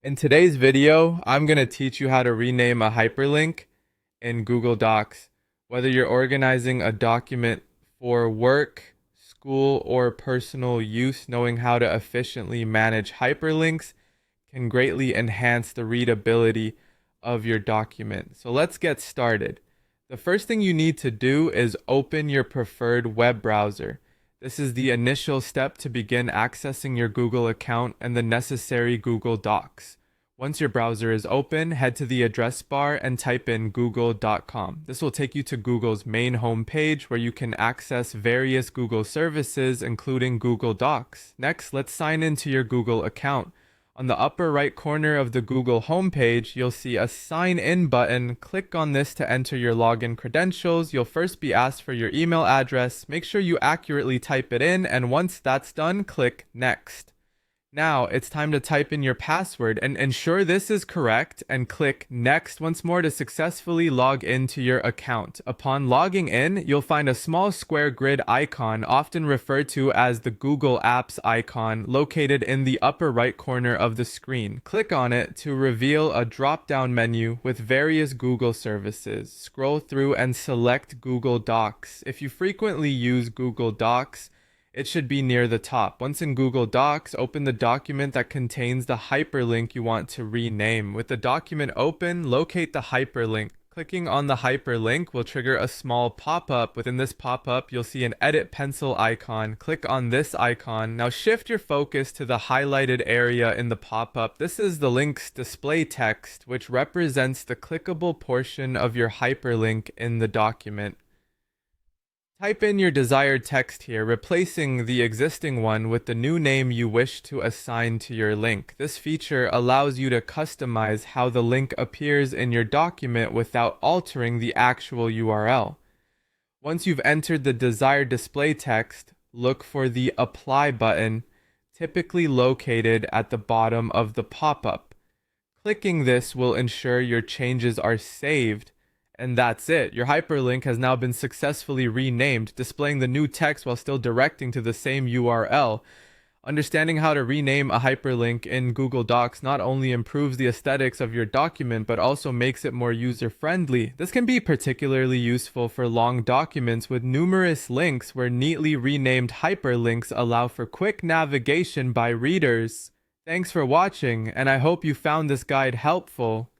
In today's video, I'm going to teach you how to rename a hyperlink in Google Docs. Whether you're organizing a document for work, school, or personal use, knowing how to efficiently manage hyperlinks can greatly enhance the readability of your document. So let's get started. The first thing you need to do is open your preferred web browser. This is the initial step to begin accessing your Google account and the necessary Google Docs. Once your browser is open, head to the address bar and type in google.com. This will take you to Google's main homepage where you can access various Google services, including Google Docs. Next, let's sign into your Google account. On the upper right corner of the Google homepage, you'll see a sign in button. Click on this to enter your login credentials. You'll first be asked for your email address. Make sure you accurately type it in, and once that's done, click next. Now it's time to type in your password and ensure this is correct and click next once more to successfully log into your account. Upon logging in, you'll find a small square grid icon, often referred to as the Google Apps icon, located in the upper right corner of the screen. Click on it to reveal a drop-down menu with various Google services. Scroll through and select Google Docs. If you frequently use Google Docs, it should be near the top. Once in Google Docs, open the document that contains the hyperlink you want to rename. With the document open, locate the hyperlink. Clicking on the hyperlink will trigger a small pop-up. Within this pop-up, you'll see an edit pencil icon. Click on this icon. Now shift your focus to the highlighted area in the pop-up. This is the link's display text, which represents the clickable portion of your hyperlink in the document. Type in your desired text here, replacing the existing one with the new name you wish to assign to your link. This feature allows you to customize how the link appears in your document without altering the actual URL. Once you've entered the desired display text, look for the Apply button, typically located at the bottom of the pop-up. Clicking this will ensure your changes are saved. And that's it. Your hyperlink has now been successfully renamed, displaying the new text while still directing to the same URL. Understanding how to rename a hyperlink in Google Docs not only improves the aesthetics of your document, but also makes it more user-friendly. This can be particularly useful for long documents with numerous links where neatly renamed hyperlinks allow for quick navigation by readers. Thanks for watching, and I hope you found this guide helpful.